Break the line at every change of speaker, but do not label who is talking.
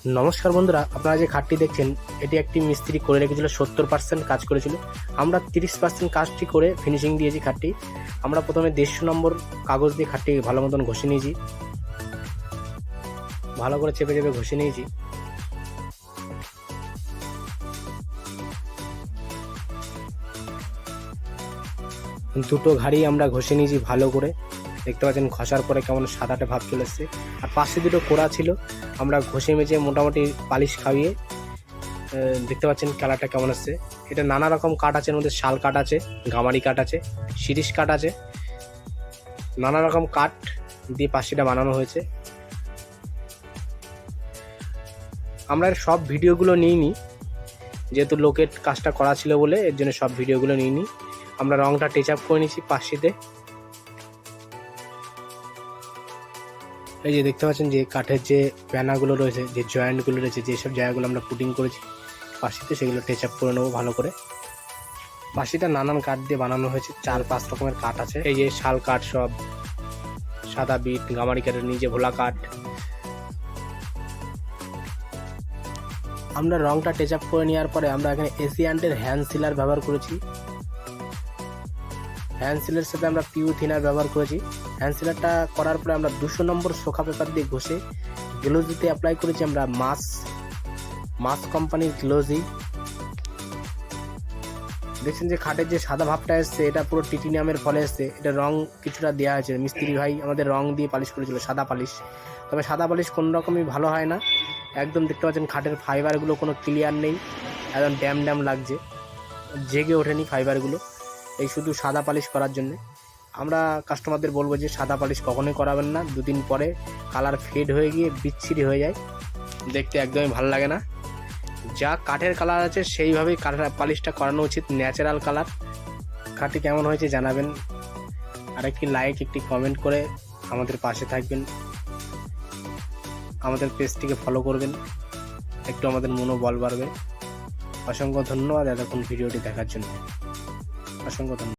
নমস্কার বন্ধুরা, আপনারা যে খাটটি দেখছেন এটি একটি মিস্ত্রি করে রেখেছিল, 70% কাজ করেছিল। আমরা 30% কাজটি করে ফিনিশিং দিয়েছি খাটটি। আমরা প্রথমে 150 নম্বর কাগজ দিয়ে খাটটি ভালো মতন ঘষে নিয়েছি, ভালো করে চেপে চেপে ঘষে নিয়েছি। দুটো ঘাড়ি আমরা ঘষে নিয়েছি ভালো করে, দেখতে পাচ্ছেন ঘষার পরে কেমন সাদাটে ভাব চলে এসছে। আর পাশে দুটো কোড়া ছিল, আমরা ঘষে মেজে মোটামুটি পালিশ খাইয়ে দেখতে পাচ্ছেন কালারটা কেমন আসছে। এটা নানা রকম কাঠ আছে, এর মধ্যে শাল কাঠ আছে, গামারি কাঠ আছে, শিরিষ কাঠ আছে, নানা রকম কাঠ দিয়ে পাশিটা বানানো হয়েছে। আমরা এর সব ভিডিওগুলো নিইনি, যেহেতু লোকের কাজটা করা ছিল বলে এর জন্য সব ভিডিওগুলো নিইনি। আমরা রংটা টাচ আপ করে নিয়েছি পাশিতে। এই যে দেখতে পাচ্ছেন যে কাঠের যে প্যানাগুলো রয়েছে, যে জয়েন্টগুলো রয়েছে, যেসব জায়গাগুলো আমরা পুটিং করেছি পাশিতে, সেগুলো টাচ আপ করে নেবো ভালো করে। পাশিটা নানান কাঠ দিয়ে বানানো হয়েছে, 4-5 রকমের কাঠ আছে। এই যে শাল কাঠ, সব সাদা বিট, গামারি কাঠের নিজে ভোলা কাঠ। আমরা রংটা টাচ আপ করে নেওয়ার পরে আমরা এখানে এশিয়ান্টের হ্যান্ড সিলার ব্যবহার করেছি। হ্যান্ড সিলারের সাথে আমরা পিউ থিনার ব্যবহার করেছি। হ্যান্ড সিলারটা করার পরে আমরা 200 নম্বর সোখা পেপার দিয়ে ঘষে গ্লোজিতে অ্যাপ্লাই করেছি আমরা মাস কোম্পানির গ্লোজি। দেখছেন যে খাটের যে সাদা ভাবটা এসছে, এটা পুরো টিটিনিয়ামের ফলে এসছে। এটা রং কিছুটা দেওয়া হয়েছে, মিস্ত্রি ভাই আমাদের রং দিয়ে পালিশ করেছিল, সাদা পালিশ। তবে সাদা পালিশ কোনো রকমই ভালো হয় না, একদম দেখতে পাচ্ছেন খাটের ফাইবারগুলো কোনো ক্লিয়ার নেই, একদম ড্যাম ড্যাম লাগছে, জেগে ওঠেনি ফাইবারগুলো, এই শুধু সাদা পালিশ করার জন্য। আমরা কাস্টমারদের বলবো যে সাদা পালিশ কখনোই করাবেন না, 2 দিন পরে কালার ফেড হয়ে গিয়ে বিচ্ছিরি হয়ে যায়, দেখতে একদমই ভালো লাগে না। যা কাঠের কালার আছে সেইভাবেই কাঠের পালিশটা করানো উচিত, ন্যাচারাল কালার। খাটটি কেমন হয়েছে জানাবেন, আর একটি লাইক, একটি কমেন্ট করে আমাদের পাশে থাকবেন, আমাদের পেজটিকে ফলো করবেন, একটু আমাদের মনোবল বাড়বে। অসংখ্য ধন্যবাদ এতক্ষণ ভিডিওটি দেখার জন্য, অসংখ্য ধন্যবাদ।